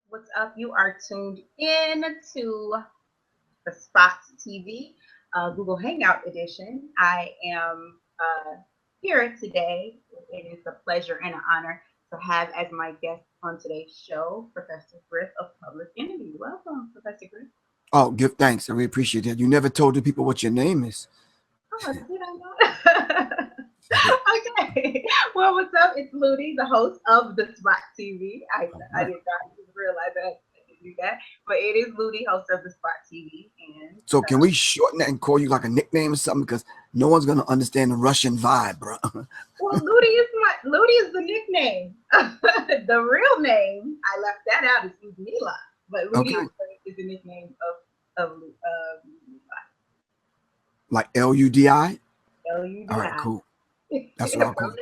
What's up? You are tuned in to the Spot TV Google Hangout edition. I am here today. It is a pleasure and an honor to have as my guest on today's show, Professor Griff of Public Enemy. Welcome, Professor Griff. Oh, give thanks. I really appreciate that. You never told the people what your name is. Oh, did I not? Okay. Well, what's up? It's Ludi, the host of the Spot TV. All I right. did not realize that I did do that, but it is Ludi, host of the Spot TV, and So can we shorten that and call you like a nickname or something? Because no one's gonna understand the Russian vibe, bro. well, Ludi is the nickname. The real name I left that out is Ludmila, but Ludi Okay. is the nickname of Like Ludi. All right, Ludmila cool. That's what I'll from call it.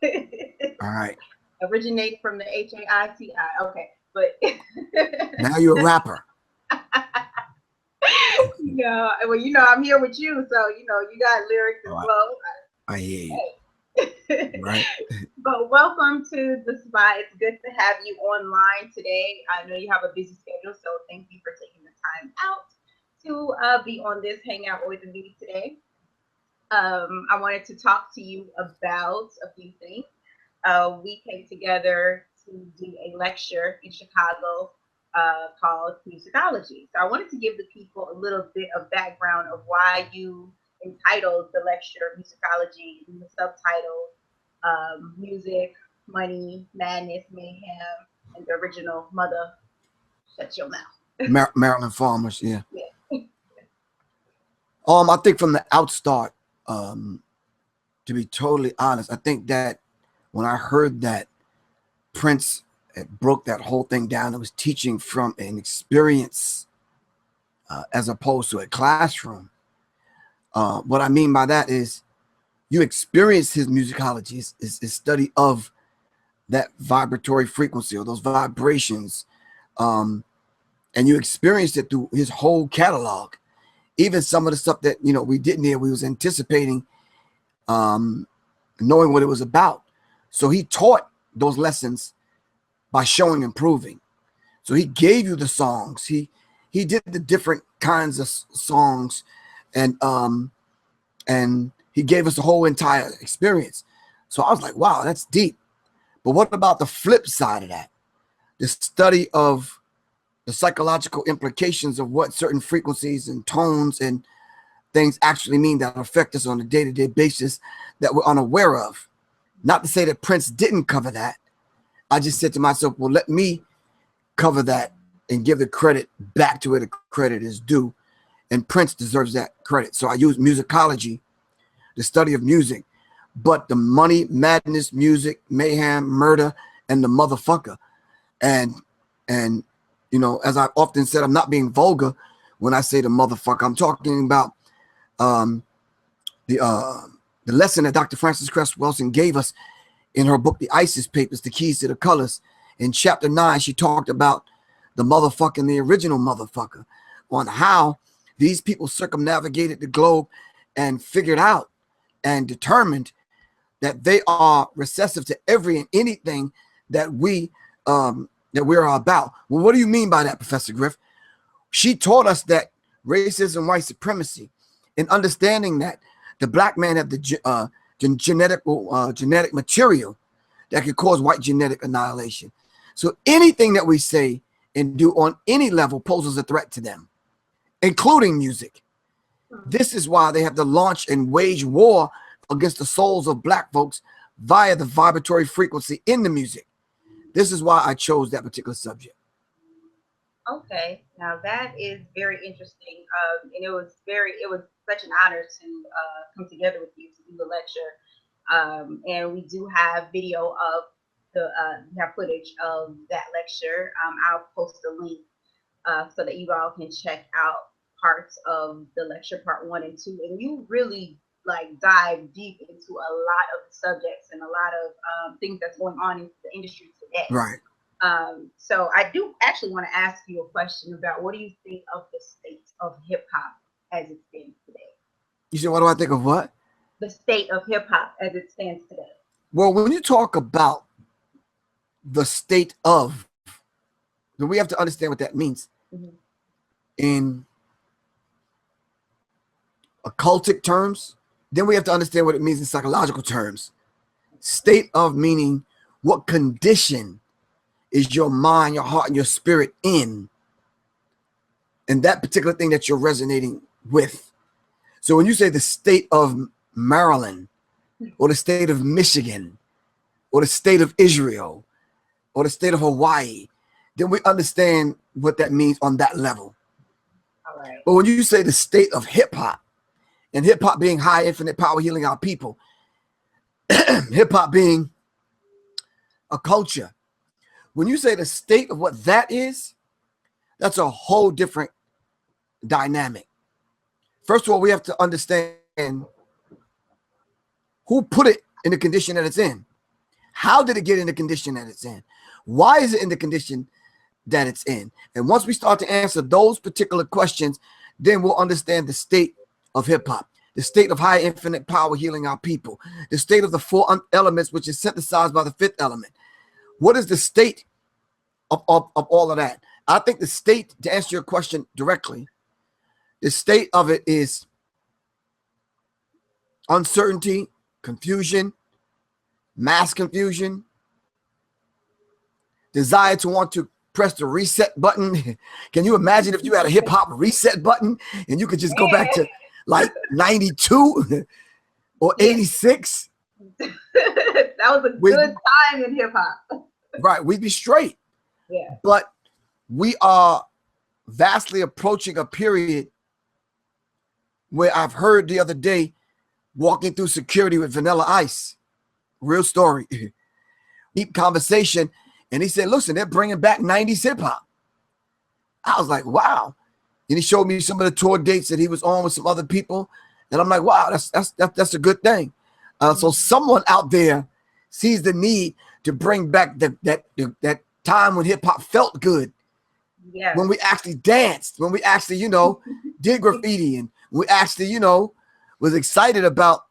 the shy. All right. Originate from the Haiti. Okay, but Now you're a rapper. well, I'm here with you, so you got lyrics and All right. flow. I hear you. Hey. Right. But welcome to the spot. It's good to have you online today. I know you have a busy schedule, so thank you for taking the time out to be on this hangout with me today. I wanted to talk to you about a few things. We came together to do a lecture in Chicago called Musicology. So I wanted to give the people a little bit of background of why you entitled the lecture Musicology and the subtitle Music, Money, Madness, Mayhem, and the original Mother Shut Your Mouth. Maryland Farmers. Yeah. Yeah. I think from the outstart, to be totally honest, I think that when I heard that Prince had broke that whole thing down, it was teaching from an experience as opposed to a classroom. What I mean by that is you experience his musicology, his study of that vibratory frequency or those vibrations, and you experienced it through his whole catalog. Even some of the stuff that we didn't hear, we was anticipating, knowing what it was about. So he taught those lessons by showing and proving. So he gave you the songs. He did the different kinds of songs, and he gave us the whole entire experience. So I was like, wow, that's deep. But what about the flip side of that? The study of the psychological implications of what certain frequencies and tones and things actually mean that affect us on a day-to-day basis that we're unaware of. Not to say that Prince didn't cover that. I just said to myself, well, let me cover that and give the credit back to where the credit is due. And Prince deserves that credit. So I use musicology, the study of music, but the money, madness, music, mayhem, murder, and the motherfucker. And as I've often said, I'm not being vulgar when I say the motherfucker. I'm talking about the lesson that Dr. Frances Cress Welsing gave us in her book, The ISIS Papers, The Keys to the Colors. In chapter 9, she talked about the motherfucker and the original motherfucker, on how these people circumnavigated the globe and figured out and determined that they are recessive to every and anything that we're about. Well, what do you mean by that, Professor Griff? She taught us that racism, white supremacy, and understanding that the black man had the genetic material that could cause white genetic annihilation. So anything that we say and do on any level poses a threat to them, including music. This is why they have to launch and wage war against the souls of black folks via the vibratory frequency in the music. This is why I chose that particular subject. Okay, now that is very interesting, and it was such an honor to come together with you to do the lecture. And we do have video of we have footage of that lecture. I'll post a link so that you all can check out parts of the lecture, part 1 and 2, and you really dive deep into a lot of subjects and a lot of things that's going on in the industry today. Right. So I do actually want to ask you a question about what do you think of the state of hip hop as it stands today? You said, what do I think of what? The state of hip hop as it stands today. Well, when you talk about the state of, then we have to understand what that means. Mm-hmm. In occultic terms, then we have to understand what it means in psychological terms. State of meaning what condition is your mind, your heart, and your spirit in, and that particular thing that you're resonating with. So when you say the state of Maryland, or the state of Michigan, or the state of Israel, or the state of Hawaii, then we understand what that means on that level. All right. But when you say the state of hip hop, and hip hop being high infinite power healing our people, hip hop being a culture, when you say the state of what that is, that's a whole different dynamic. First of all, we have to understand who put it in the condition that it's in. How did it get in the condition that it's in? Why is it in the condition that it's in? And once we start to answer those particular questions, then we'll understand the state of hip hop, the state of high infinite power healing our people, the state of the four elements, which is synthesized by the fifth element. What is the state of all of that? I think the state, to answer your question directly, the state of it is uncertainty, confusion, mass confusion, desire to want to press the reset button. Can you imagine if you had a hip hop reset button and you could just go back to like 92 or 86? That was a good time in hip hop. Right, we'd be straight. Yeah. But we are vastly approaching a period where I've heard the other day, walking through security with Vanilla Ice, real story, deep conversation, and he said, listen, they're bringing back 90s hip hop. I was like, wow. And he showed me some of the tour dates that he was on with some other people, and I'm like, wow, that's a good thing. So someone out there sees the need to bring back that time when hip hop felt good. Yeah. When we actually danced, when we actually, did graffiti, and we actually, was excited about,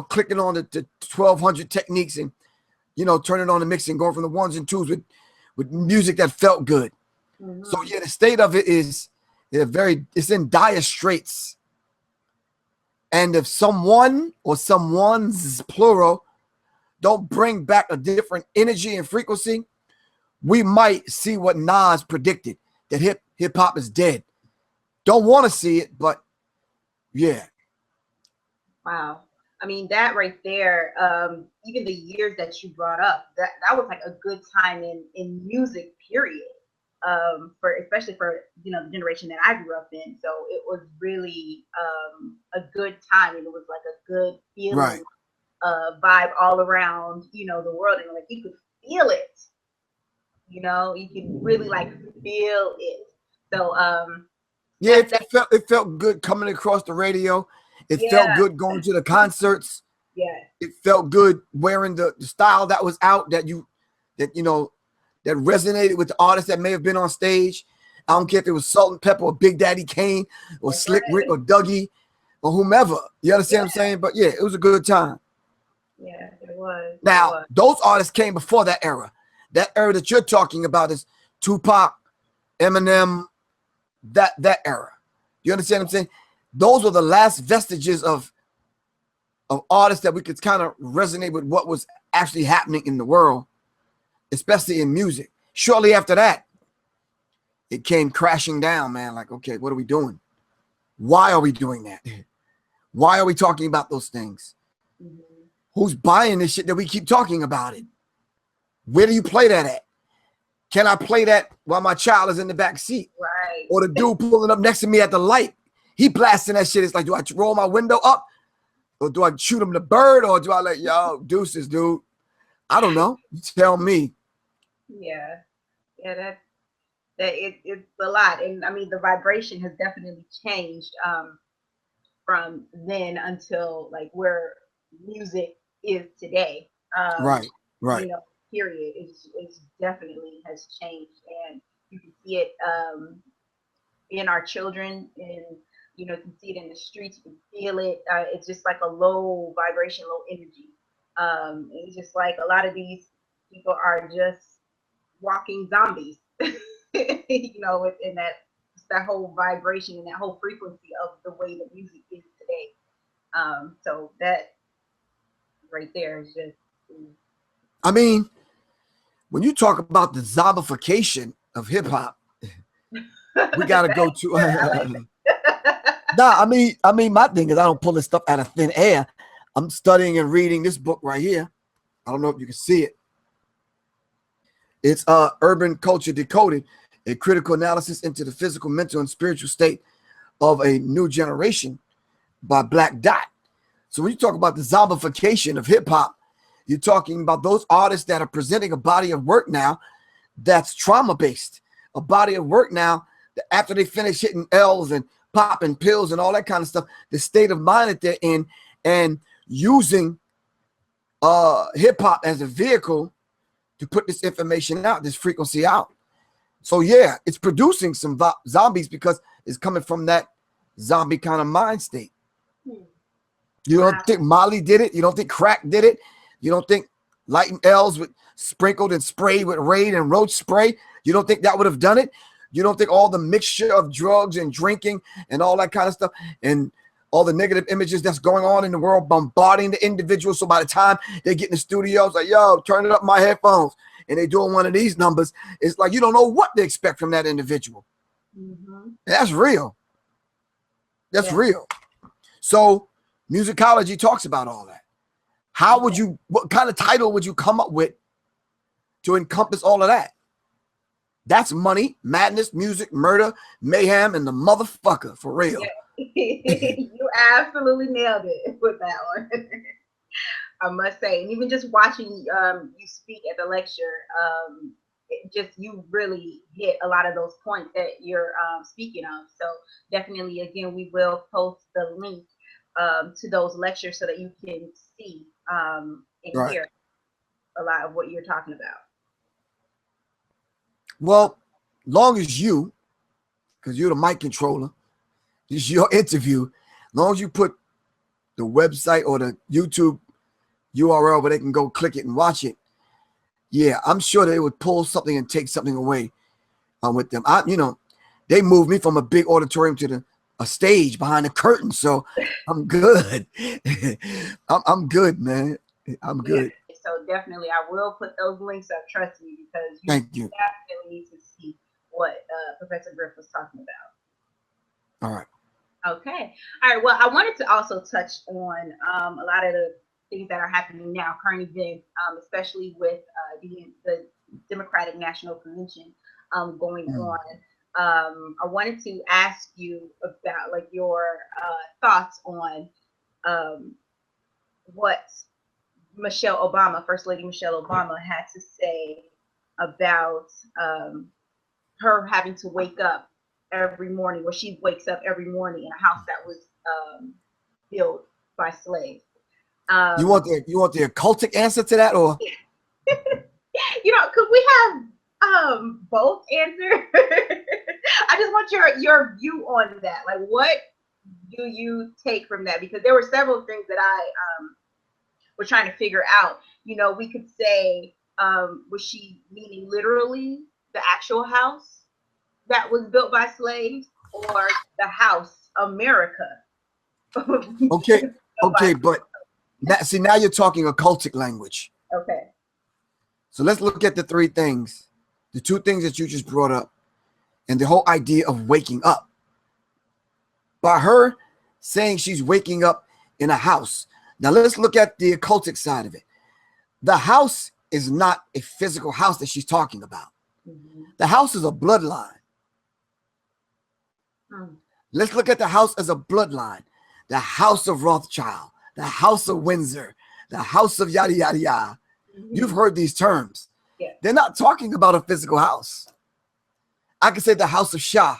clicking on the 1200 techniques and, turning on the mixing, going from the ones and twos with music that felt good. Mm-hmm. So yeah, the state of it is it's in dire straits. And if someone or someone's plural don't bring back a different energy and frequency, we might see what Nas predicted, that hip hop is dead. Don't want to see it, but yeah. Wow. I mean, that right there, even the years that you brought up, that was like a good time in music, period. Especially for the generation that I grew up in. So it was really a good time, and it was like a good feeling, Right. Vibe all around, the world, and like you could feel it. You could really like feel it. So yeah, it felt good coming across the radio. It felt good going to the concerts. Yeah. It felt good wearing the style that was out that resonated with the artists that may have been on stage. I don't care if it was Salt and Pepper or Big Daddy Kane or Slick Rick or Dougie or whomever. You understand what I'm saying? But yeah, it was a good time. Yeah, it was. Now, those artists came before that era. That era that you're talking about is Tupac, Eminem, that era. You understand what I'm saying? Those were the last vestiges of artists that we could kind of resonate with what was actually happening in the world, especially in music. Shortly after that, it came crashing down, man. Like, okay, what are we doing? Why are we doing that? Why are we talking about those things? Mm-hmm. Who's buying this shit that we keep talking about it? Where do you play that at? Can I play that while my child is in the back seat? Right. Or the dude pulling up next to me at the light, he blasting that shit. It's like, do I roll my window up? Or do I shoot him the bird? Or do I like, yo, deuces, dude? I don't know. You tell me. Yeah. Yeah, it's a lot. And I mean, the vibration has definitely changed from then until like where music is today. Right. Period. It's definitely has changed, and you can see it in our children, and you can see it in the streets. You can feel it. It's just like a low vibration, low energy. It's just like a lot of these people are just walking zombies. you know, within that whole vibration and that whole frequency of the way the music is today. So that right there is just. I mean, when you talk about the zombification of hip hop, we gotta go to. Nah, I mean, my thing is I don't pull this stuff out of thin air. I'm studying and reading this book right here. I don't know if you can see it. It's Urban Culture Decoding, a critical analysis into the physical, mental, and spiritual state of a new generation by Black Dot. So when you talk about the zombification of hip hop, you're talking about those artists that are presenting a body of work now that's trauma-based, a body of work now that after they finish hitting L's and popping pills and all that kind of stuff, the state of mind that they're in, and using hip-hop as a vehicle to put this information out, this frequency out. So yeah, it's producing some zombies because it's coming from that zombie kind of mind state. You don't think Molly did it? You don't think crack did it? You don't think lighting L's with sprinkled and sprayed with Raid and Roach spray? You don't think that would have done it? You don't think all the mixture of drugs and drinking and all that kind of stuff and all the negative images that's going on in the world bombarding the individual, so by the time they get in the studio, it's like, yo, turn it up my headphones, and they doing one of these numbers, it's like you don't know what to expect from that individual. That's real. That's real. So musicology talks about all that. How would you, what kind of title would you come up with to encompass all of that? That's money, madness, music, murder, mayhem, and the motherfucker, for real. You absolutely nailed it with that one. I must say, and even just watching you speak at the lecture, you really hit a lot of those points that you're speaking of. So definitely, again, we will post the link to those lectures so that you can see and hear a lot of what you're talking about. Well, long as you, because you're the mic controller, this is your interview, long as you put the website or the YouTube URL where they can go click it and watch it, yeah, I'm sure they would pull something and take something away with them. They moved me from a big auditorium to a stage behind the curtain, so I'm good. I'm good, man. I'm good. So definitely, I will put those links up. Trust me, because you definitely need to see what Professor Griff was talking about. All right. Okay. All right. Well, I wanted to also touch on a lot of the things that are happening now, current events, especially with the Democratic National Convention going on. I wanted to ask you about like your thoughts on what Michelle Obama, First Lady Michelle Obama, had to say about her having to wake up every morning, where she wakes up every morning in a house that was built by slaves. You want the occultic answer to that, or could we have both answer? I just want your view on that. Like, what do you take from that? Because there were several things that I was trying to figure out. We could say, was she meaning literally the actual house that was built by slaves, or the house America? Okay, but now you're talking occultic language. Okay. So let's look at the three things, the two things that you just brought up, and the whole idea of waking up. By her saying she's waking up in a house. Now let's look at the occultic side of it. The house is not a physical house that she's talking about. The house is a bloodline. Let's look at the house as a bloodline. The house of Rothschild, the house of Windsor, the house of yada, yada, yada. You've heard these terms. Yeah. They're not talking about a physical house. I can say the house of Shah,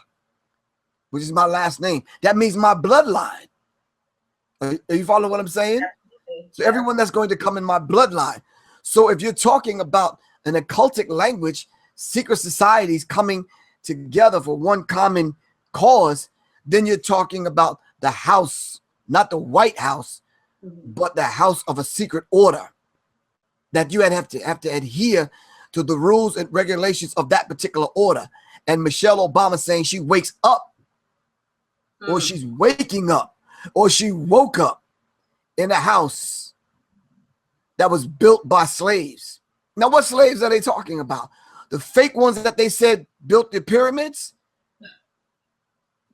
which is my last name. That means my bloodline. Are you following what I'm saying? So everyone that's going to come in my bloodline. So if you're talking about an occultic language, secret societies coming together for one common cause, then you're talking about the house, not the White House, but the house of a secret order, that you have to adhere to the rules and regulations of that particular order. and Michelle Obama saying she wakes up, or she's waking up, or she woke up in a house that was built by slaves. Now, what slaves are they talking about? The fake ones that they said built the pyramids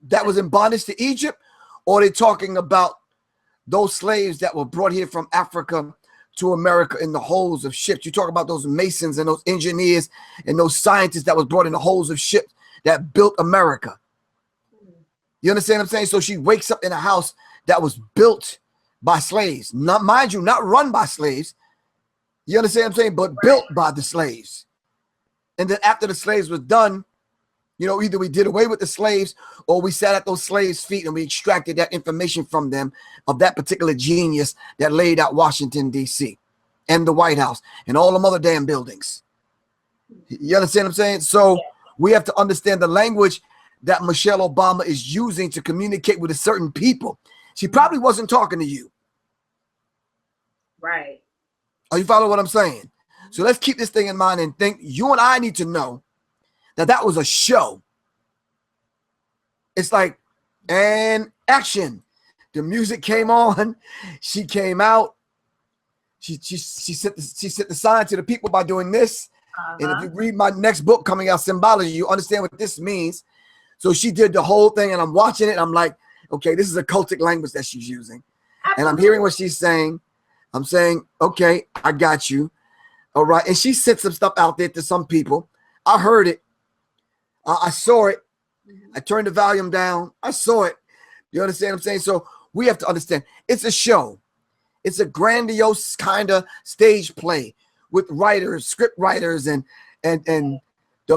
that was in bondage to Egypt? Or are they talking about those slaves that were brought here from Africa to America in the hulls of ships? You talk about those masons and those engineers and those scientists that was brought in the hulls of ships that built America. You understand what I'm saying? So she wakes up in a house that was built by slaves. Not, mind you, not run by slaves. You understand what I'm saying? But built by the slaves. And then after the slaves was done, you know, either we did away with the slaves or we sat at those slaves' feet and we extracted that information from them of that particular genius that laid out Washington, D.C. and the White House and all them other damn buildings. You understand what I'm saying? So we have to understand the language that Michelle Obama is using to communicate with a certain people. She probably wasn't talking to you. Right. Oh, you follow what I'm saying? So let's keep this thing in mind and think you and I need to know that that was a show. It's like, and action. The music came on. She came out. She sent the sign to the people by doing this. And if you read my next book coming out, Symbology, you understand what this means. So she did the whole thing, and I'm watching it. I'm like, okay, this is a cultic language that she's using. And I'm hearing what she's saying. I'm saying, okay, I got you. All right. And she sent some stuff out there to some people. I heard it. I saw it. I turned the volume down. I saw it. You understand what I'm saying? So we have to understand it's a show. It's a grandiose kind of stage play with writers, script writers, and the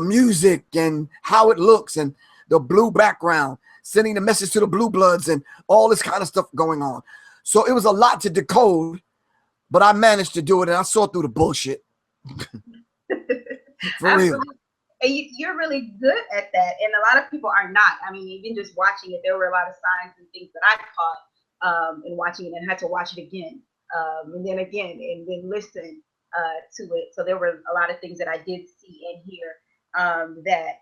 music and how it looks and the blue background, sending the message to the blue bloods and all this kind of stuff going on. So it was a lot to decode, but I managed to do it and I saw through the bullshit. For real. And you're really good at that. And a lot of people are not. I mean, even just watching it, there were a lot of signs and things that I caught in watching it and had to watch it again and then again and then listen to it. So there were a lot of things that I did see and hear that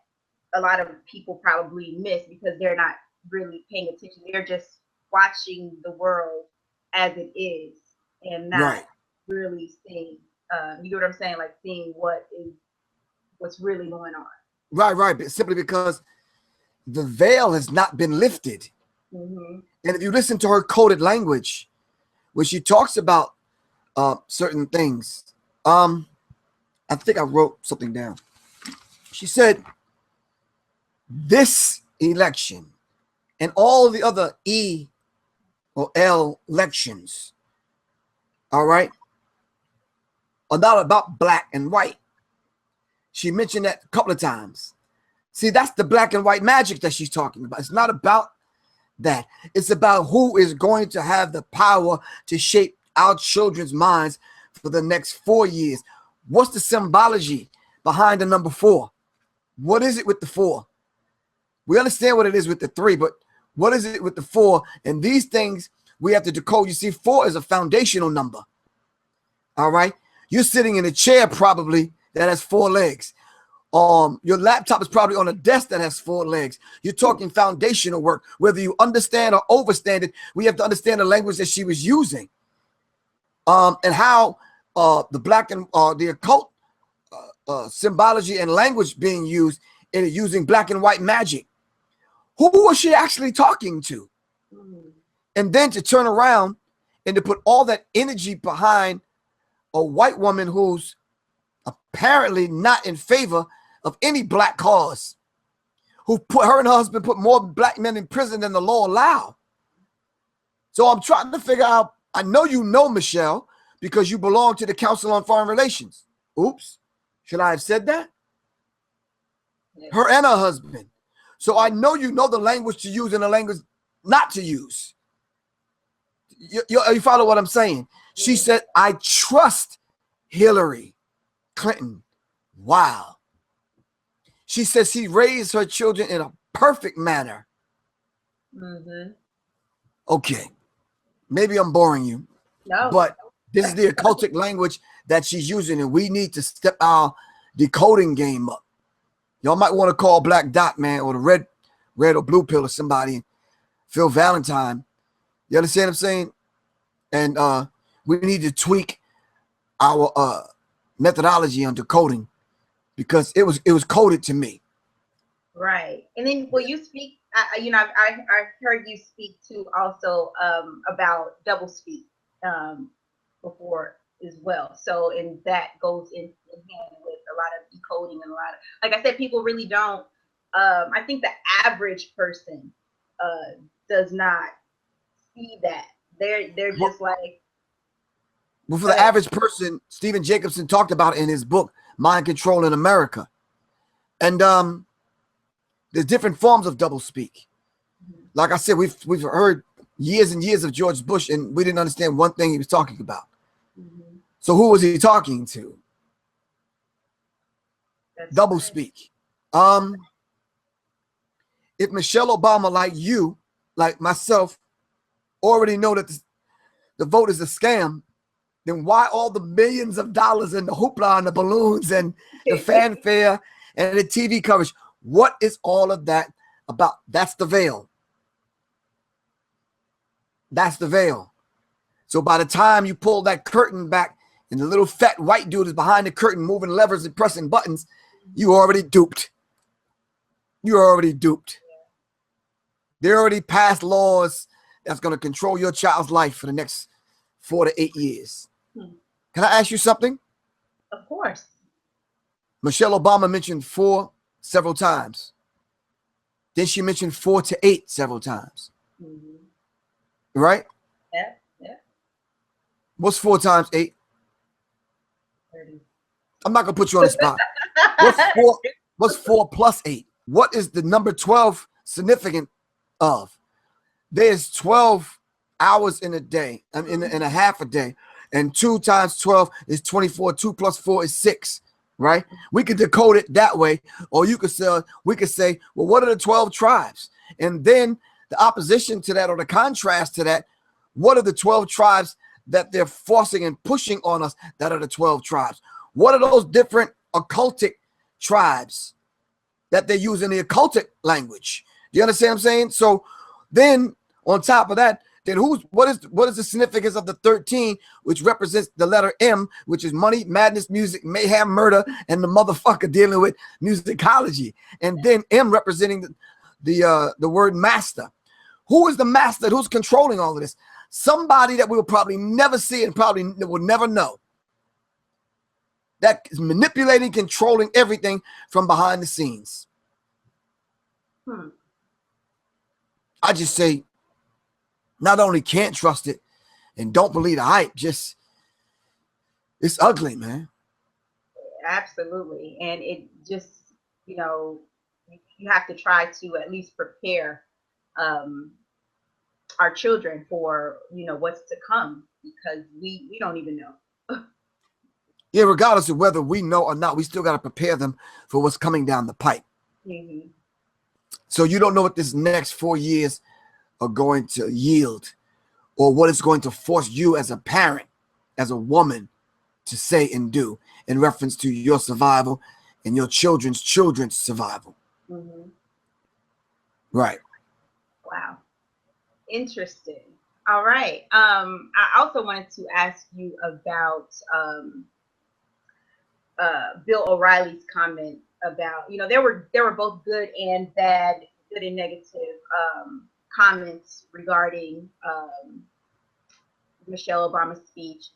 a lot of people probably miss because they're not really paying attention. They're just watching the world as it is and not really seeing, you know what I'm saying? Like seeing what's really going on. Right. But simply because the veil has not been lifted. And if you listen to her coded language, when she talks about certain things, I think I wrote something down. She said, this election and all the other E or L elections, all right, are not about black and white. She mentioned that a couple of times. See, that's the black and white magic that she's talking about. It's not about that. It's about who is going to have the power to shape our children's minds for the next 4 years. What's the symbology behind the number 4? What is it with the 4? We understand what it is with the 3, but what is it with the 4? And these things we have to decode. You see, 4 is a foundational number. All right. You're sitting in a chair probably that has 4 legs. Your laptop is probably on a desk that has 4 legs. You're talking foundational work. Whether you understand or overstand it, we have to understand the language that she was using. And how the black and the occult symbology and language being used in using black and white magic. Who was she actually talking to? And then to turn around and to put all that energy behind a white woman who's apparently not in favor of any black cause, who put her and her husband put more black men in prison than the law allow. So I'm trying to figure out, I know you know Michelle because you belong to the Council on Foreign Relations. Oops. Should I have said that? Her and her husband. So I know you know the language to use and the language not to use. You follow what I'm saying? She said, I trust Hillary Clinton. Wow. She says he raised her children in a perfect manner. Okay. Maybe I'm boring you. No. But this is the occultic language that she's using, and we need to step our decoding game up. Y'all might want to call Black Dot, man, or the red or blue pill or somebody, Phil Valentine. You understand what I'm saying? And we need to tweak our methodology on decoding, because it was coded to me. Right. And then will you speak, you know, I heard you speak to also about double speak before as well. So, and that goes in hand with a lot of decoding and a lot of, like I said, people really don't, I think the average person does not see that. They're just like. But for the average person, Stephen Jacobson talked about it in his book, Mind Control in America. And there's different forms of double speak. Like I said, we've heard years and years of George Bush, and we didn't understand one thing he was talking about. So who was he talking to? That's double right. speak. If Michelle Obama, like you, like myself, already know that the vote is a scam, then why all the millions of dollars and the hoopla and the balloons and the fanfare and the TV coverage? What is all of that about? That's the veil. That's the veil. So by the time you pull that curtain back and the little fat white dude is behind the curtain moving levers and pressing buttons, you already duped. You're already duped. They already passed laws that's going to control your child's life for the next 4 to 8 years. Can I ask you something? Of course. Michelle Obama mentioned 4 several times. Then she mentioned 4 to 8 several times. Right? Yeah, yeah. What's 4 times 8? 30. I'm not going to put you on the spot. What's 4 plus 8? What is the number 12 significant of? There's 12 hours in a day, in a half a day, and 2 times 12 is 24. 2 plus 4 is 6, right? We could decode it that way, or we could say, well, what are the 12 tribes? And then the opposition to that, or the contrast to that, what are the 12 tribes that they're forcing and pushing on us that are the 12 tribes? What are those different occultic tribes that they use in the occultic language? Do you understand what I'm saying? So then on top of that, then what is the significance of the 13, which represents the letter M, which is money, madness, music, mayhem, murder, and the motherfucker dealing with musicology, and then M representing the word master. Who is the master? Who's controlling all of this? Somebody that we will probably never see and probably will never know. That is manipulating, controlling everything from behind the scenes. I just say, not only can't trust it and don't believe the hype, just, it's ugly, man. Absolutely. And it just, you know, you have to try to at least prepare our children for, you know, what's to come, because we don't even know. Yeah, regardless of whether we know or not, we still got to prepare them for what's coming down the pipe. So you don't know what this next 4 years are going to yield, or what it's going to force you as a parent, as a woman, to say and do in reference to your survival and your children's survival. Right. Wow. Interesting. All right. I also wanted to ask you about Bill O'Reilly's comment about, you know, there were both good and bad, good and negative comments regarding Michelle Obama's speech,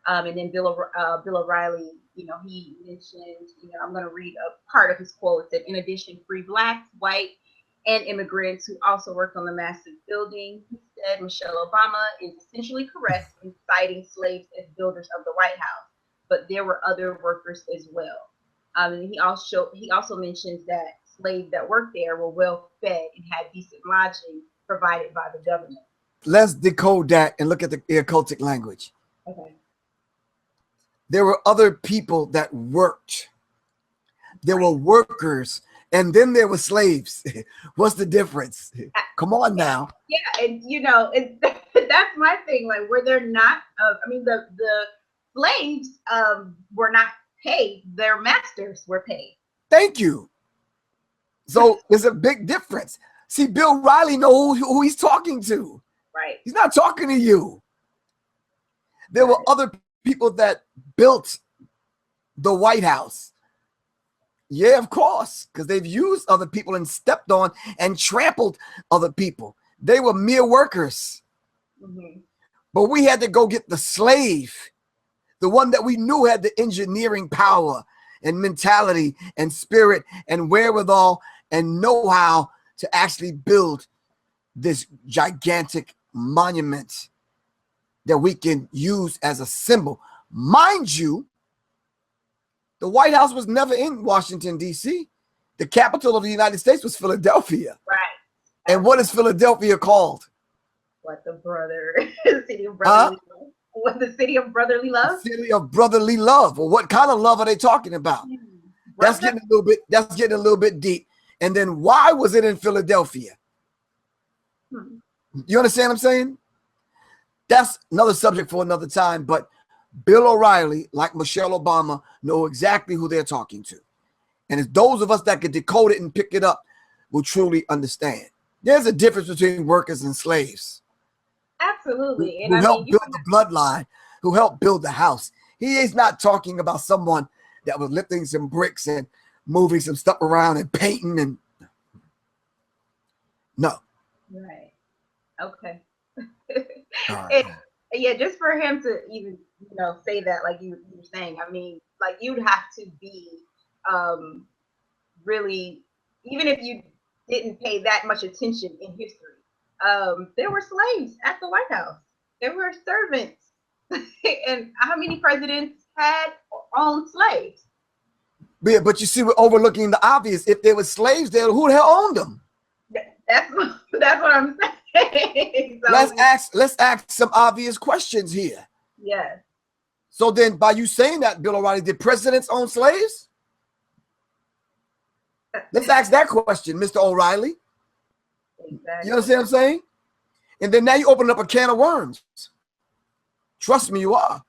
and then Bill O'Reilly, you know, he mentioned, you know, I'm going to read a part of his quote. It said, in addition, free blacks, white, and immigrants who also worked on the massive building. He said Michelle Obama is essentially correct in citing slaves as builders of the White House, but there were other workers as well. And he also mentions that slaves that worked there were well fed and had decent lodging provided by the government. Let's decode that and look at the occultic language. Okay. There were other people that worked. There were workers, and then there were slaves. What's the difference? Come on now. Yeah, and you know, that's my thing. Like, were there not? I mean, the slaves were not paid; their masters were paid. Thank you. So there's a big difference. See, Bill Riley knows who he's talking to. Right. He's not talking to you. There were other people that built the White House. Yeah, of course, because they've used other people and stepped on and trampled other people. They were mere workers. Mm-hmm. But we had to go get the slave, the one that we knew had the engineering power and mentality and spirit and wherewithal and know-how to actually build this gigantic monument that we can use as a symbol. Mind you, the White House was never in Washington, D.C. The capital of the United States was Philadelphia. Right. And what is Philadelphia called? What, the city of brotherly love? What, the city of brotherly love? The city of brotherly love. Well, what kind of love are they talking about? That's getting a little bit deep. And then why was it in Philadelphia? You understand what I'm saying? That's another subject for another time. But Bill O'Reilly, like Michelle Obama, know exactly who they're talking to. And it's those of us that can decode it and pick it up will truly understand. There's a difference between workers and slaves. Absolutely. Who helped build the bloodline, who helped build the house. He is not talking about someone that was lifting some bricks and moving some stuff around and painting and no. Right. Okay. Right. Yeah, just for him to even, say that, like you were saying, I mean, like you'd have to be really, even if you didn't pay that much attention in history, there were slaves at the White House. There were servants. And how many presidents had owned slaves? Yeah, but you see, we're overlooking the obvious. If there were slaves there, who the hell owned them? That's what I'm saying. So, let's ask some obvious questions here. Yes. So then, by you saying that, Bill O'Reilly, did presidents own slaves? Let's ask that question, Mr. O'Reilly. Exactly. You understand what I'm saying? And then now you open up a can of worms. Trust me, you are.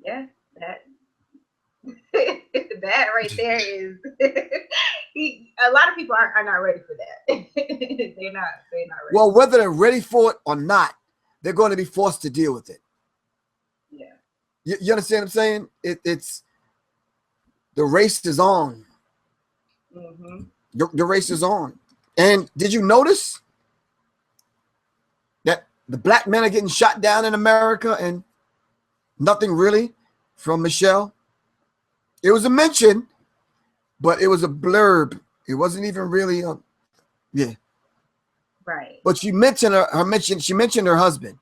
Yeah, that right there is a lot of people are not ready for that. they're not ready. Well, whether they're ready for it or not, they're going to be forced to deal with it. Yeah. You understand what I'm saying? It's the race is on. Mm-hmm. The race is on. And did you notice that the black men are getting shot down in America and nothing really from Michelle? It was a mention, but it was a blurb. It wasn't even really yeah. Right. But she mentioned she mentioned her husband.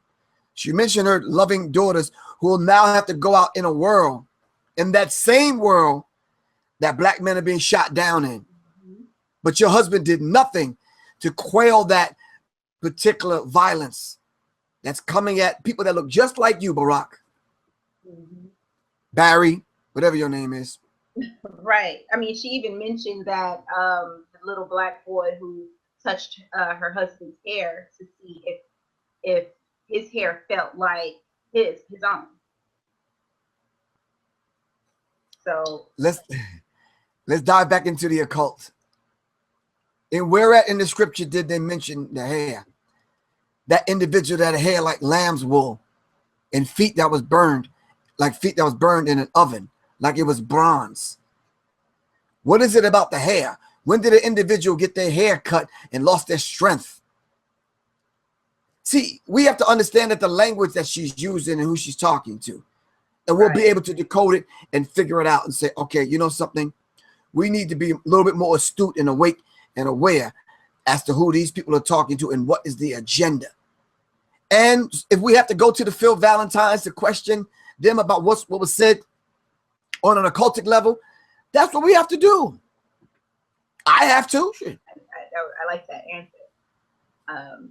She mentioned her loving daughters who will now have to go out in a world, in that same world that black men are being shot down in. Mm-hmm. But your husband did nothing to quail that particular violence that's coming at people that look just like you, Barack. Mm-hmm. Barry, whatever your name is. Right. I mean, she even mentioned that the little black boy who touched her husband's hair to see if his hair felt like his own. So Let's dive back into the occult. And where at in the scripture did they mention the hair? That individual that had hair like lamb's wool and feet that was burned, like feet that was burned in an oven, like it was bronze. What is it about the hair? When did an individual get their hair cut and lost their strength? See, we have to understand that the language that she's using and who she's talking to. And we'll be able to decode it and figure it out and say, okay, you know something? We need to be a little bit more astute and awake and aware as to who these people are talking to and what is the agenda. And if we have to go to the Phil Valentines to question them about what was said on an occultic level, that's what we have to do. I have to. I like that answer.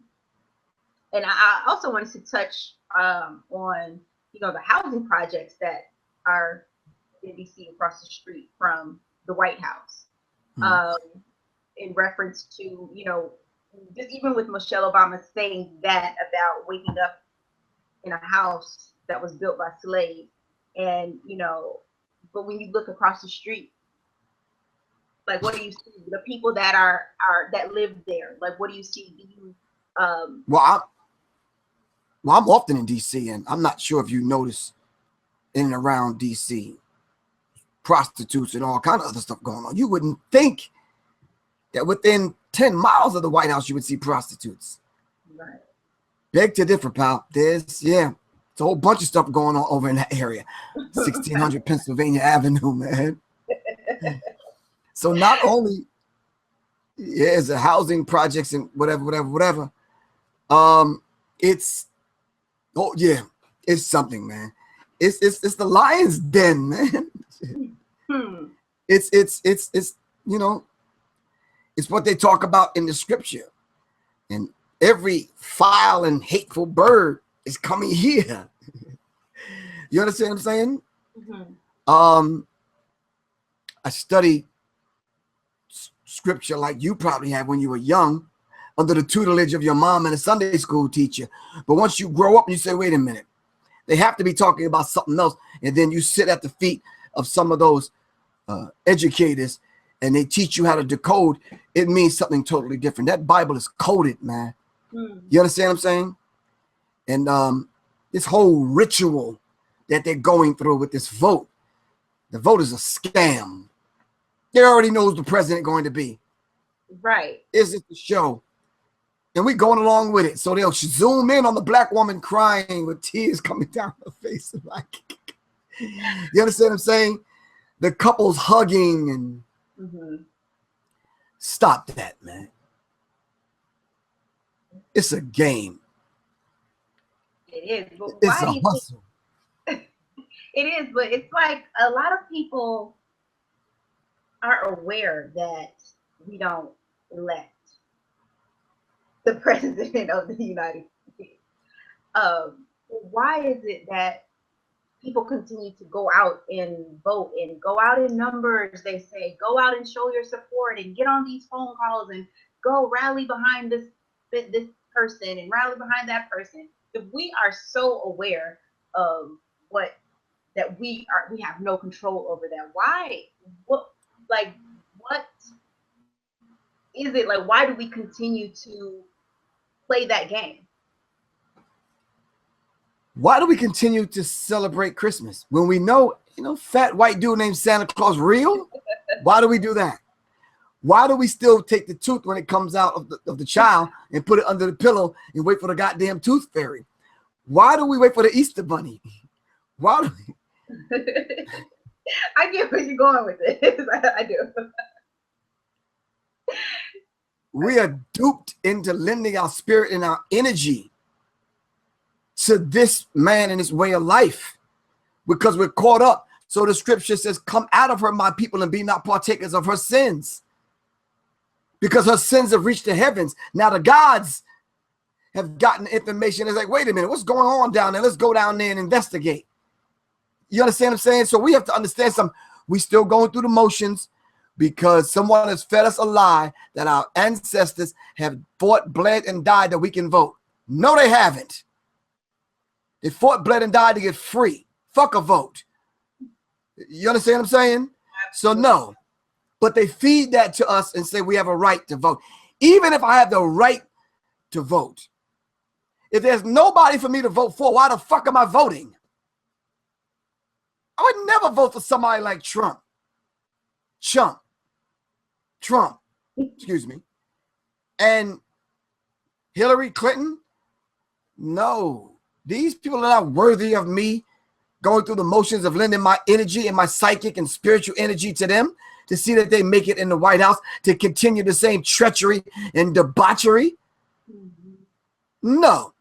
And I also wanted to touch on, the housing projects that are in DC across the street from the White House. Mm-hmm. In reference to, just even with Michelle Obama saying that about waking up in a house that was built by slaves. And, but when you look across the street, Like, what do you see? The people that are that live there. Like, what do you see? Do you Well, I'm often in DC, and I'm not sure if you notice in and around DC, prostitutes and all kind of other stuff going on. You wouldn't think that within 10 miles of the White House you would see prostitutes. Right. Beg to differ, pal. It's a whole bunch of stuff going on over in that area. 1600 Pennsylvania Avenue, man. So not only is the housing projects and whatever. It's something, man. It's the lion's den, man. It's it's what they talk about in the scripture, and every foul and hateful bird is coming here. You understand what I'm saying? Mm-hmm. I studied scripture like you probably have when you were young, under the tutelage of your mom and a Sunday school teacher. But once you grow up and you say, wait a minute, they have to be talking about something else. And then you sit at the feet of some of those educators and they teach you how to decode. It means something totally different. That Bible is coded, man. You understand what I'm saying? And this whole ritual that they're going through with this vote, the vote is a scam. They already knows the president going to be. Right. Is it the show? And we going along with it. So they'll zoom in on the black woman crying with tears coming down her face. Like, you understand what I'm saying? The couples hugging and stop that, man. It's a game. It is. But it's a hustle. It is, but it's like a lot of people are aware that we don't elect the president of the United States. Why is it that people continue to go out and vote and go out in numbers? They say, go out and show your support and get on these phone calls and go rally behind this person and rally behind that person. If we are so aware of that we have no control over that, what is it? Like, why do we continue to play that game? Why do we continue to celebrate Christmas when we know, fat white dude named Santa Claus real? Why do we do that? Why do we still take the tooth when it comes out of the child and put it under the pillow and wait for the goddamn tooth fairy? Why do we wait for the Easter bunny? Why do we? I get where you're going with this. I do. We are duped into lending our spirit and our energy to this man and his way of life because we're caught up. So the scripture says, come out of her, my people, and be not partakers of her sins, because her sins have reached the heavens. Now the gods have gotten information. It's like, wait a minute, what's going on down there? Let's go down there and investigate. You understand what I'm saying? So we have to understand something. We still going through the motions because someone has fed us a lie that our ancestors have fought, bled, and died that we can vote. No, they haven't. They fought, bled, and died to get free. Fuck a vote. You understand what I'm saying? So no. But they feed that to us and say we have a right to vote. Even if I have the right to vote, if there's nobody for me to vote for, why the fuck am I voting? I would never vote for somebody like Trump. Excuse me. And Hillary Clinton? No. These people are not worthy of me going through the motions of lending my energy and my psychic and spiritual energy to them to see that they make it in the White House, to continue the same treachery and debauchery. No.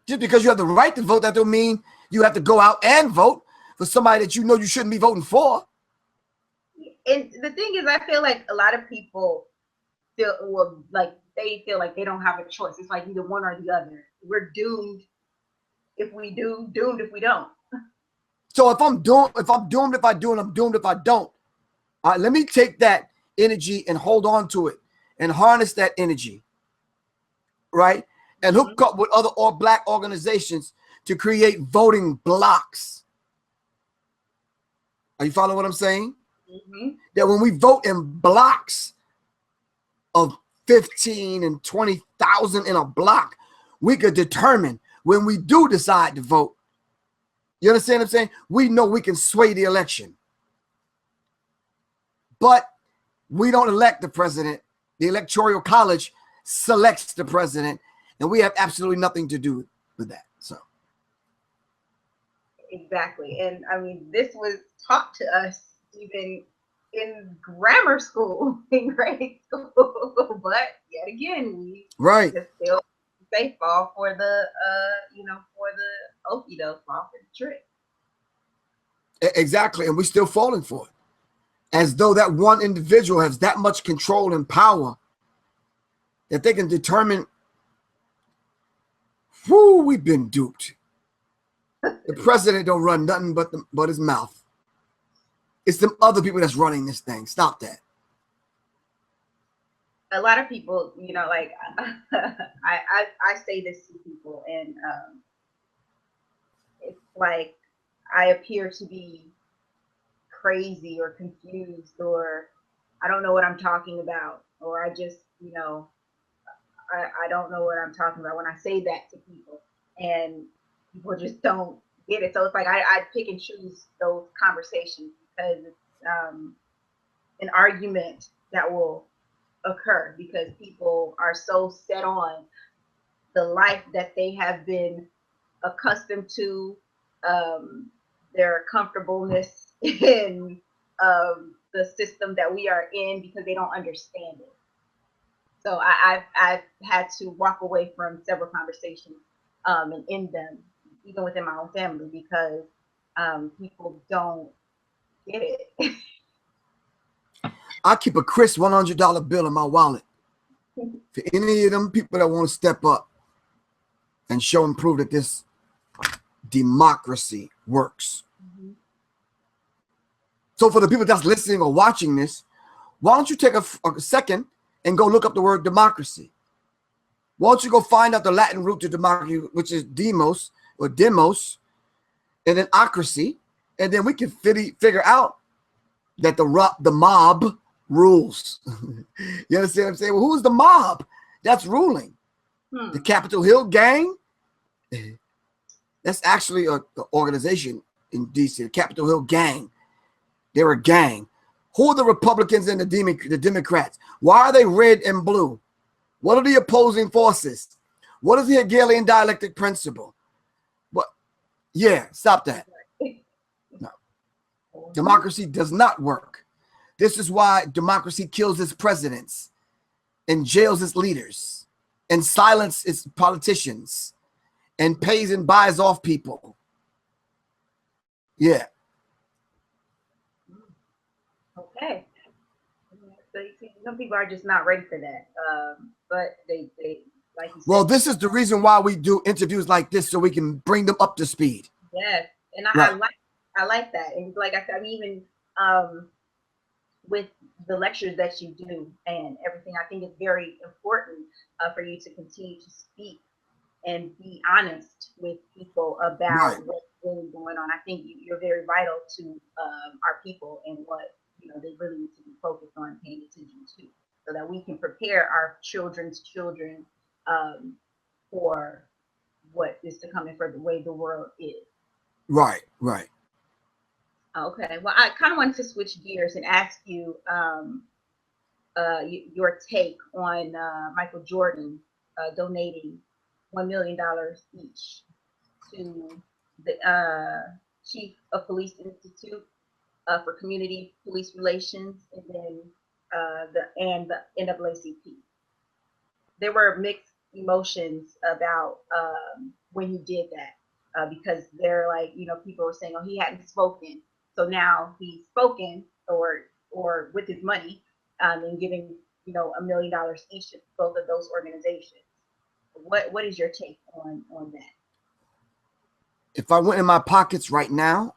Just because you have the right to vote, that don't mean you have to go out and vote for somebody that you know you shouldn't be voting for. And the thing is, I feel like a lot of people feel they feel like they don't have a choice. It's like either one or the other. We're doomed if we do, doomed if we don't. So if I'm doomed if I do, and I'm doomed if I don't. All right, let me take that energy and hold on to it and harness that energy, right? And hook up with other black organizations to create voting blocks. Are you following what I'm saying? Mm-hmm. That when we vote in blocks of 15 and 20,000 in a block, we could determine when we do decide to vote. You understand what I'm saying? We know we can sway the election. But we don't elect the president. The Electoral College selects the president, and we have absolutely nothing to do with that. So exactly. And I mean, this was taught to us even in grammar school, in grade school. But yet again, we just still say fall for the for the okie doke, fall for the trick. Exactly. And we're still falling for it. As though that one individual has that much control and power that they can determine, whoo, we've been duped. The president don't run nothing but his mouth. It's them other people that's running this thing. Stop that. A lot of people, like I say this to people, and it's like I appear to be crazy or confused, or I don't know what I'm talking about, or I just, I don't know what I'm talking about when I say that to people, and people just don't get it. So it's like I pick and choose those conversations because it's an argument that will occur because people are so set on the life that they have been accustomed to, their comfortableness in the system that we are in because they don't understand it. So I've had to walk away from several conversations and end them, even within my own family, because people don't get it. I keep a crisp $100 bill in my wallet for any of them people that want to step up and show and prove that this democracy works. Mm-hmm. So for the people that's listening or watching this, why don't you take a second and go look up the word democracy? Why don't you go find out the Latin root to democracy, which is demos or demos, and then ocracy, and then we can figure out that the mob rules. You understand what I'm saying? Well, who's the mob that's ruling? The Capitol Hill gang? That's actually an organization in DC, the Capitol Hill gang. They're a gang. Who are the Republicans and the Democrats? Why are they red and blue? What are the opposing forces? What is the Hegelian dialectic principle? What? Yeah, stop that. No. Democracy does not work. This is why democracy kills its presidents and jails its leaders and silences its politicians and pays and buys off people. Yeah. Okay. So you see, some people are just not ready for that. But they like you said. Well, this is the reason why we do interviews like this, so we can bring them up to speed. Yes, and I like that. And like I said, I mean, even with the lectures that you do and everything, I think it's very important for you to continue to speak and be honest with people about what's really going on. I think you're very vital to our people and what they really need to be focused on paying attention to, so that we can prepare our children's children for what is to come and for the way the world is. Right. Okay. Well, I kind of wanted to switch gears and ask you your take on Michael Jordan donating $1 million each to the Chief of Police Institute for Community Police Relations, and then the NAACP. There were mixed emotions about when he did that because they're like, people were saying, oh, he hadn't spoken, so now he's spoken or with his money and giving $1 million each to both of those organizations. What is your take on that? If I went in my pockets right now,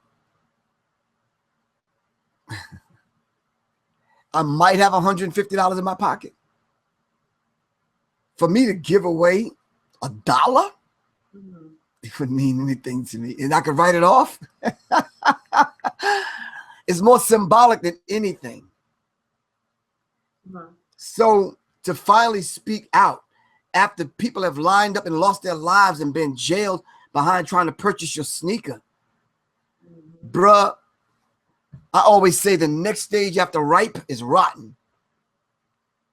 I might have $150 in my pocket. For me to give away $1, it wouldn't mean anything to me, and I could write it off. is more symbolic than anything. Mhm. So to finally speak out after people have lined up and lost their lives and been jailed behind trying to purchase your sneaker, bruh, I always say the next stage after ripe is rotten.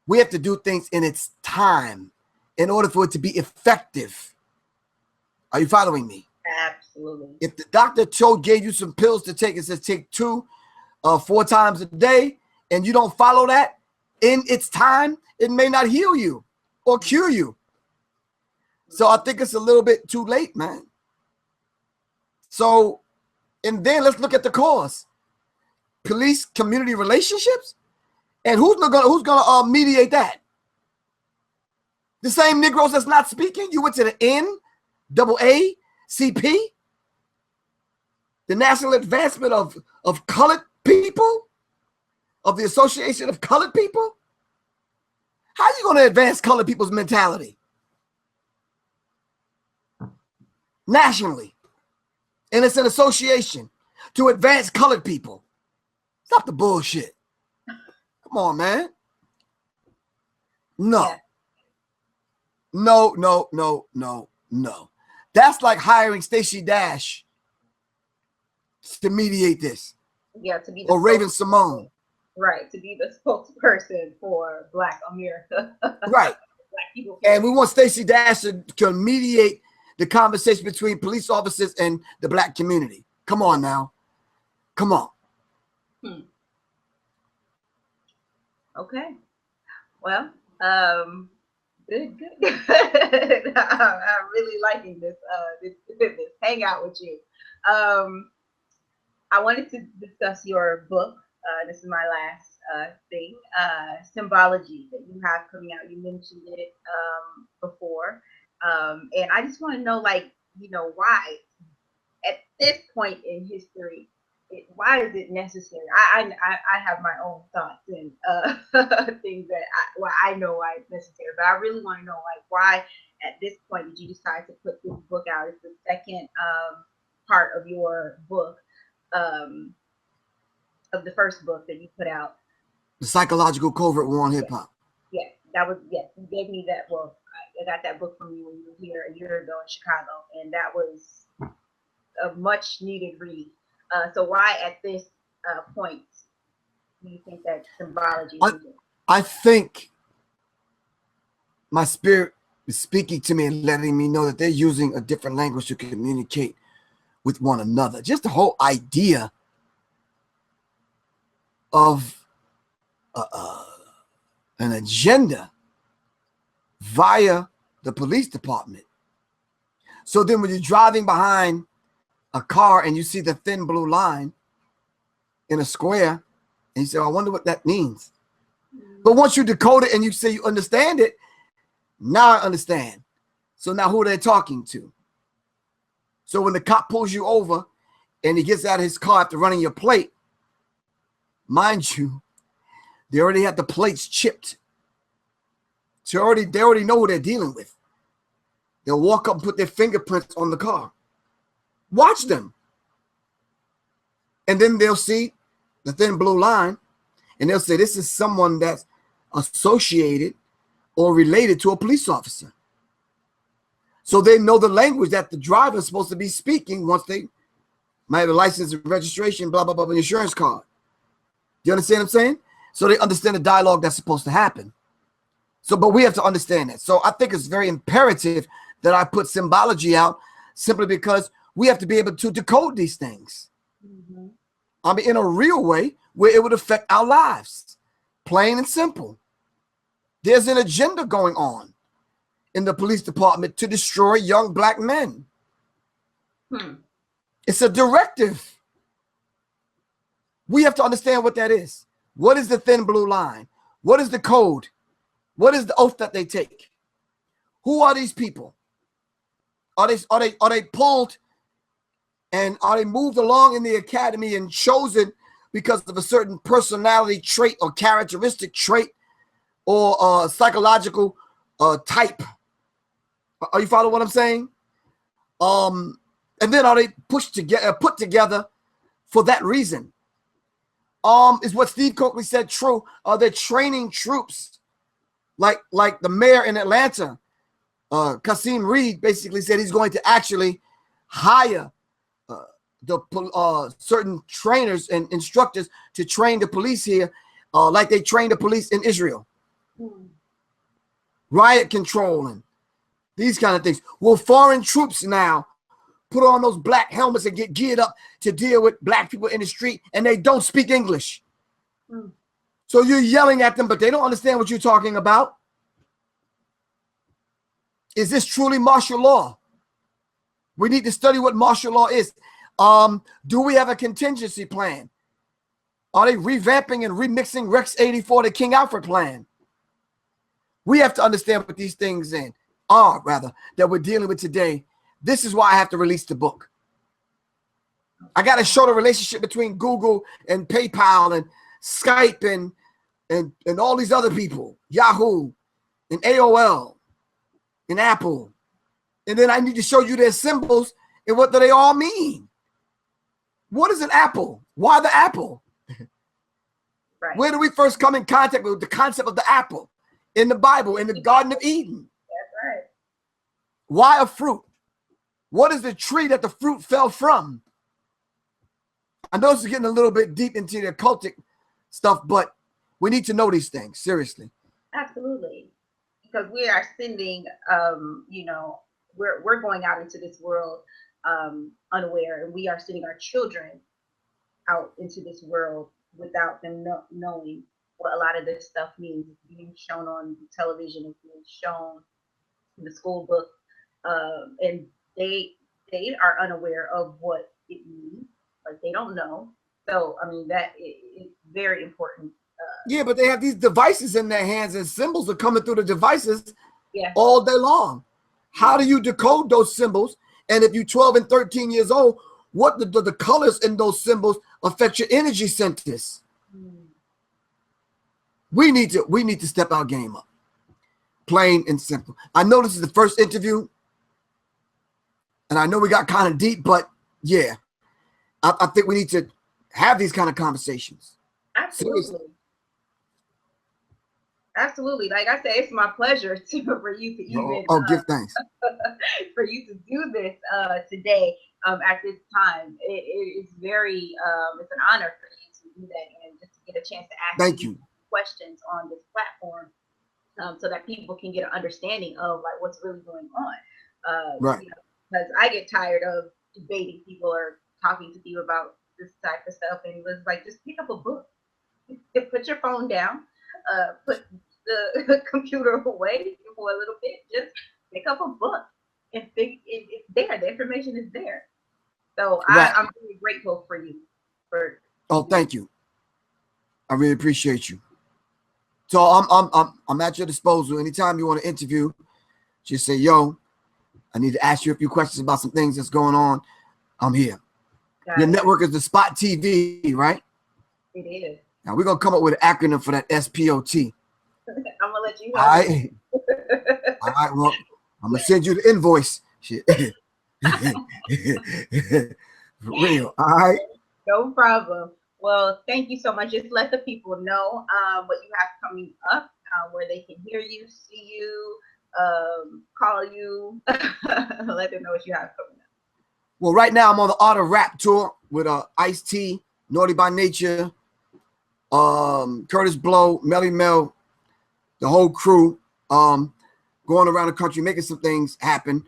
We have to do things in its time in order for it to be effective. Are you following me? Absolutely. If the doctor gave you some pills to take and says take 2 4 times a day, and you don't follow that in its time, it may not heal you or cure you. So I think it's a little bit too late, man. So, and then let's look at the cause. Police community relationships, and who's gonna mediate that? The same Negroes that's not speaking. You went to the NAACP, the National Advancement of Colored People, of the Association of Colored People. How are you going to advance colored people's mentality nationally? And it's an association to advance colored people. Stop the bullshit. Come on, man. No. Yeah. No. That's like hiring Stacey Dash to mediate this. Yeah, to be or Raven Simone. Right, to be the spokesperson for Black America. Right. Black people. And we want Stacey Dash to mediate the conversation between police officers and the Black community. Come on now. Come on. Okay. Well, good. I'm really liking this hangout with you. I wanted to discuss your book. This is my last thing. Symbology that you have coming out. You mentioned it before. And I just want to know, why at this point in history, why is it necessary? I have my own thoughts and things that I know why it's necessary, but I really want to know, why at this point did you decide to put this book out? It's the second part of your book, of the first book that you put out. The Psychological Covert War on Hip Hop. Yes, you gave me that book. I got that book from you when you were here a year ago in Chicago, and that was a much needed read. So why at this point do you think that symbology is needed? I think my spirit is speaking to me and letting me know that they're using a different language to communicate with one another. Just the whole idea of an agenda via the police department. So then when you're driving behind a car and you see the thin blue line in a square, and you say, I wonder what that means. But once you decode it and you say you understand it, now I understand. So now who are they talking to? So when the cop pulls you over and he gets out of his car after running your plate, mind you, they already had the plates chipped. So they already know who they're dealing with. They'll walk up and put their fingerprints on the car. Watch them. And then they'll see the thin blue line, and they'll say, this is someone that's associated or related to a police officer. So they know the language that the driver is supposed to be speaking once they might have a license and registration, blah, blah, blah, an insurance card. Do you understand what I'm saying? So they understand the dialogue that's supposed to happen. So, but we have to understand that. So I think it's very imperative that I put symbology out simply because we have to be able to decode these things. Mm-hmm. I mean, in a real way where it would affect our lives. Plain and simple. There's an agenda going on in the police department to destroy young Black men. It's a directive. We have to understand what that is. What is the thin blue line? What is the code? What is the oath that they take? Who are these people? Are they pulled and are they moved along in the academy and chosen because of a certain personality trait or characteristic trait or psychological type? Are you following what I'm saying? And then are they put together for that reason? is what Steve Coakley said true? They're training troops, like the mayor in Atlanta, Kasim Reed, basically said he's going to actually hire the certain trainers and instructors to train the police here, like they train the police in Israel. Riot control and these kind of things. Will foreign troops now put on those black helmets and get geared up to deal with black people in the street, and they don't speak English? So you're yelling at them, but they don't understand what you're talking about. Is this truly martial law? We need to study what martial law is. Do we have a contingency plan? Are they revamping and remixing Rex 84, the King Alfred plan? We have to understand what these things that we're dealing with today. This is why I have to release the book. I got to show the relationship between Google and PayPal and Skype and all these other people, Yahoo and AOL and Apple. And then I need to show you their symbols and what do they all mean. What is an apple? Why the apple? Right. Where do we first come in contact with the concept of the apple? In the Bible, in the Garden of Eden. That's right. Why a fruit? What is the tree that the fruit fell from? I know this is getting a little bit deep into the occultic stuff, but we need to know these things, seriously. Absolutely. Because we are sending, we're going out into this world unaware, and we are sending our children out into this world without them knowing what a lot of this stuff means. It's being shown on television, it's being shown in the school book, and they are unaware of what it means. Like, they don't know. So I mean, that it's very important. Yeah, but they have these devices in their hands, and symbols are coming through the devices all day long. How do you decode those symbols? And if you're 12 and 13 years old, what the colors in those symbols affect your energy centers? We need to step our game up, plain and simple. I know this is the first interview, and I know we got kind of deep, but yeah, I think we need to have these kind of conversations. Absolutely. Seriously. Absolutely. Like I said, it's my pleasure for you to even give thanks for you to do this today at this time. It's very it's an honor for you to do that, and just to get a chance to ask you questions on this platform, so that people can get an understanding of like what's really going on. Right. Because I get tired of debating people or talking to people about this type of stuff, and it was like, just pick up a book, put your phone down, put the computer away for a little bit, just pick up a book, and it's there. The information is there. So I'm really grateful for you. Thank you. I really appreciate you. So I'm at your disposal. Anytime you want to interview, just say, yo, I need to ask you a few questions about some things that's going on. I'm here. Your network is the Spot TV, right? It is. Now we're gonna come up with an acronym for that SPOT. I'm gonna let you know. All right. All right. Well, I'm gonna send you the invoice. Shit. For real. All right. No problem. Well, thank you so much. Just let the people know what you have coming up, where they can hear you, see you, call you. Let them know what you have coming up. Well, right now I'm on the Art of Rap tour with Ice-T, Naughty by Nature, Curtis Blow, Melly Mel, the whole crew, going around the country making some things happen.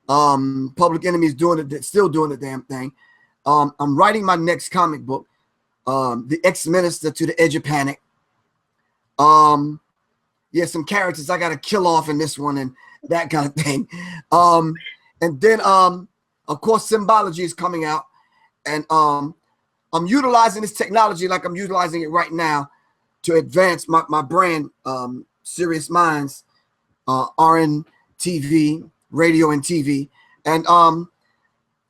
Public Enemy is still doing the damn thing. I'm writing my next comic book, The Ex-Minister to the Edge of Panic. Yeah, some characters I gotta kill off in this one and that kind of thing. And then of course Symbology is coming out, and I'm utilizing this technology like I'm utilizing it right now to advance my brand, Serious Minds, RN TV, radio and TV, and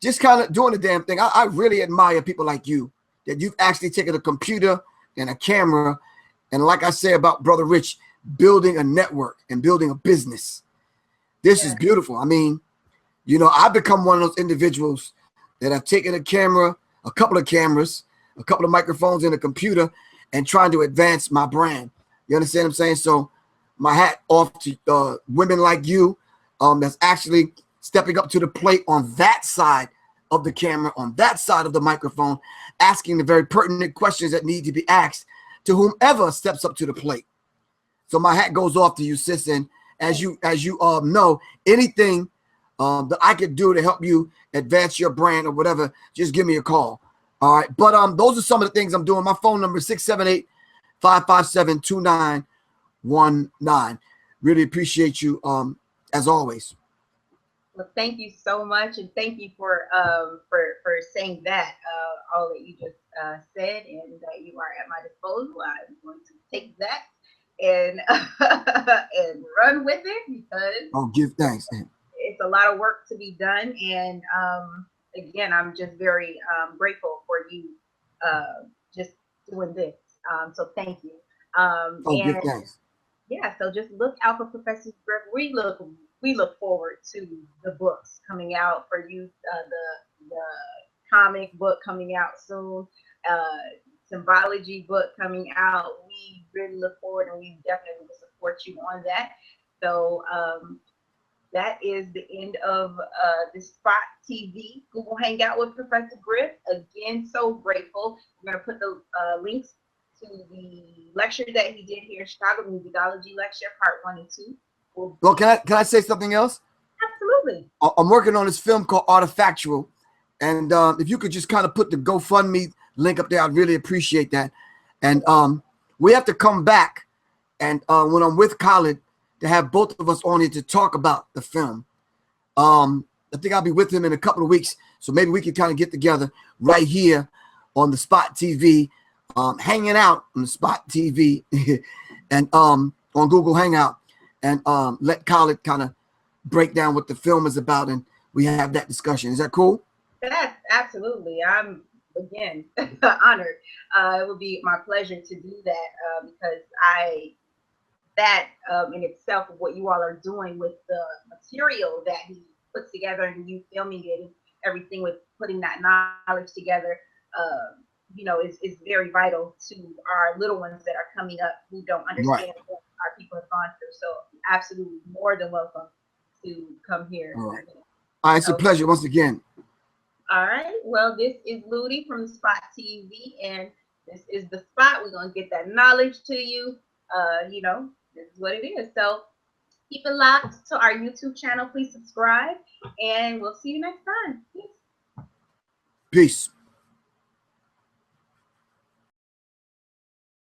just kind of doing the damn thing. I really admire people like you, that you've actually taken a computer and a camera, and like I say about Brother Rich, building a network and building a business. This is beautiful. I mean, you know, I've become one of those individuals that have taken a camera, a couple of cameras, a couple of microphones and a computer and trying to advance my brand. You understand what I'm saying? So my hat off to women like you that's actually stepping up to the plate on that side of the camera, on that side of the microphone, asking the very pertinent questions that need to be asked to whomever steps up to the plate. So my hat goes off to you, sis. And as you know, anything that I could do to help you advance your brand or whatever, just give me a call. All right. But those are some of the things I'm doing. My phone number is 678-557-2919. Really appreciate you as always. Well, thank you so much, and thank you for saying that all that you just said, and that you are at my disposal. I'm going to take that and and run with it, because Give thanks. it's a lot of work to be done. And again, I'm just very grateful for you just doing this. So thank you. Give thanks. Yeah, so just look out for Professor Griff. We look forward to the books coming out for you. The comic book coming out soon. Symbology book coming out. We really look forward, and we definitely will support you on that. So that is the end of the Spot TV Google Hangout with Professor Griff. Again, so grateful. We're going to put the links to the lecture that he did here in Chicago, Musicology lecture, part 1 and 2. Well, can I say something else? Absolutely. I'm working on this film called ArtiFaxual, and if you could just kind of put the GoFundMe link up there, I'd really appreciate that. And we have to come back, and when I'm with Khalid, to have both of us on here to talk about the film. I think I'll be with him in a couple of weeks, so maybe we can kind of get together right here on the Spot TV, hanging out on the Spot TV, and on Google Hangout, and let Khalid kind of break down what the film is about, and we have that discussion. Is that cool? That's absolutely. I'm again honored. It would be my pleasure to do that because that in itself of what you all are doing with the material that he puts together, and you filming it and everything, with putting that knowledge together, is very vital to our little ones that are coming up who don't understand what our people have gone through. So absolutely more than welcome to come here. All right. It's a pleasure once again. All right. Well, this is Ludi from Spot TV, and this is the Spot. We're going to get that knowledge to you. This is what it is. So keep it locked to our YouTube channel. Please subscribe, and we'll see you next time. Peace. Peace.